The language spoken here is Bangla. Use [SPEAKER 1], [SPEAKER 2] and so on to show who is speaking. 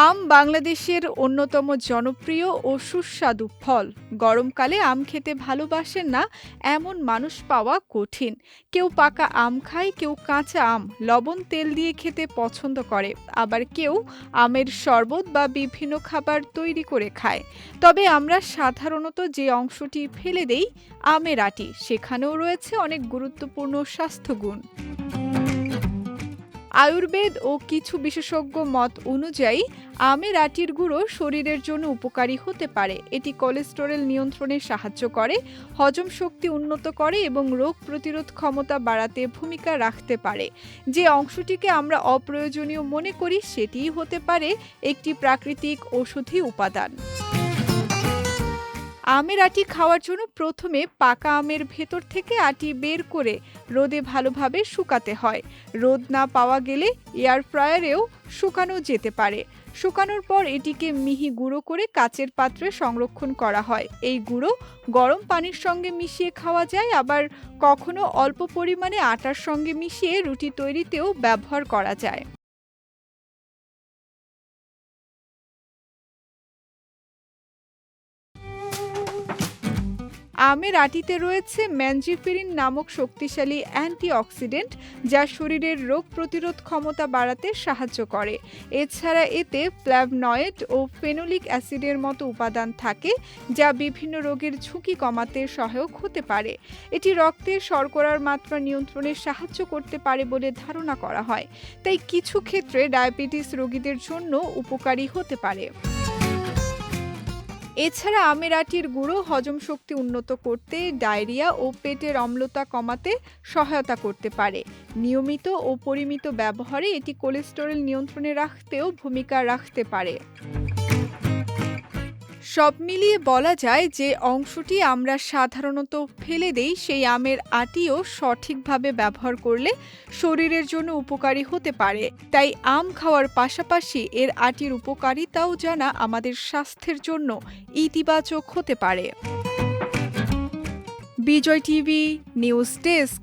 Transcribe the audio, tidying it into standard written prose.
[SPEAKER 1] আম বাংলাদেশের অন্যতম জনপ্রিয় ও সুস্বাদু ফল। গরমকালে আম খেতে ভালোবাসেন না এমন মানুষ পাওয়া কঠিন। কেউ পাকা আম খায়, কেউ কাঁচা আম লবণ তেল দিয়ে খেতে পছন্দ করে, আবার কেউ আমের শরবত বা বিভিন্ন খাবার তৈরি করে খায়। তবে আমরা সাধারণত যে অংশটি ফেলে দেই, আমের আটি, সেখানেও রয়েছে অনেক গুরুত্বপূর্ণ স্বাস্থ্যগুণ। আয়ুর্বেদ ও কিছু বিশেষজ্ঞ মত অনুযায়ী আমের আটির গুঁড়ো শরীরের জন্য উপকারী হতে পারে। এটি কোলেস্টেরল নিয়ন্ত্রণে সাহায্য করে, হজম শক্তি উন্নত করে এবং রোগ প্রতিরোধ ক্ষমতা বাড়াতে ভূমিকা রাখতে পারে। যে অংশটিকে আমরা অপ্রয়োজনীয় মনে করি, সেটিই হতে পারে একটি প্রাকৃতিক ঔষধি উপাদান। আমের আটি খাওয়ার জন্য প্রথমে পাকা আমের ভেতর থেকে আটি বের করে রোদে ভালোভাবে শুকাতে হয়। রোদ না পাওয়া গেলে এয়ার ফ্রায়ারেও শুকানো যেতে পারে। শুকানোর পর এটিকে মিহি গুঁড়ো করে কাচের পাত্রে সংরক্ষণ করা হয়। এই গুঁড়ো গরম পানির সঙ্গে মিশিয়ে খাওয়া যায়, আবার কখনো অল্প পরিমাণে আটার সঙ্গে মিশিয়ে রুটি তৈরিতেও ব্যবহার করা যায়। আমের আটিতে রয়েছে ম্যানজিফেরিন নামক শক্তিশালী অ্যান্টিঅক্সিডেন্ট, যা শরীরের রোগ প্রতিরোধ ক্ষমতা বাড়াতে সাহায্য করে। এছাড়া এতে ফ্ল্যাভনয়েড ও ফেনোলিক অ্যাসিডের মতো উপাদান থাকে, যা বিভিন্ন রোগের ঝুঁকি কমাতে সহায়ক হতে পারে। এটি রক্তে শর্করার মাত্রা নিয়ন্ত্রণে সাহায্য করতে পারে বলে ধারণা করা হয়। তাই কিছু ক্ষেত্রে ডায়াবেটিস রোগীদের জন্য উপকারী হতে পারে। এছাড়া আমের আটির গুঁড়ো হজম শক্তি উন্নত করতে, ডায়রিয়া ও পেটের অম্লতা কমাতে সহায়তা করতে পারে। নিয়মিত ও পরিমিত ব্যবহারে এটি কোলেস্টেরল নিয়ন্ত্রণে রাখতেও ভূমিকা রাখতে পারে। সব মিলিয়ে বলা যায় যে অংশটি আমরা সাধারণত ফেলে দেই, সেই আমের আটিও সঠিকভাবে ব্যবহার করলে শরীরের জন্য উপকারী হতে পারে। তাই আম খাওয়ার পাশাপাশি এর আটির উপকারিতাও জানা আমাদের স্বাস্থ্যের জন্য ইতিবাচক হতে পারে। বিজয় টিভি নিউজ ডেস্ক।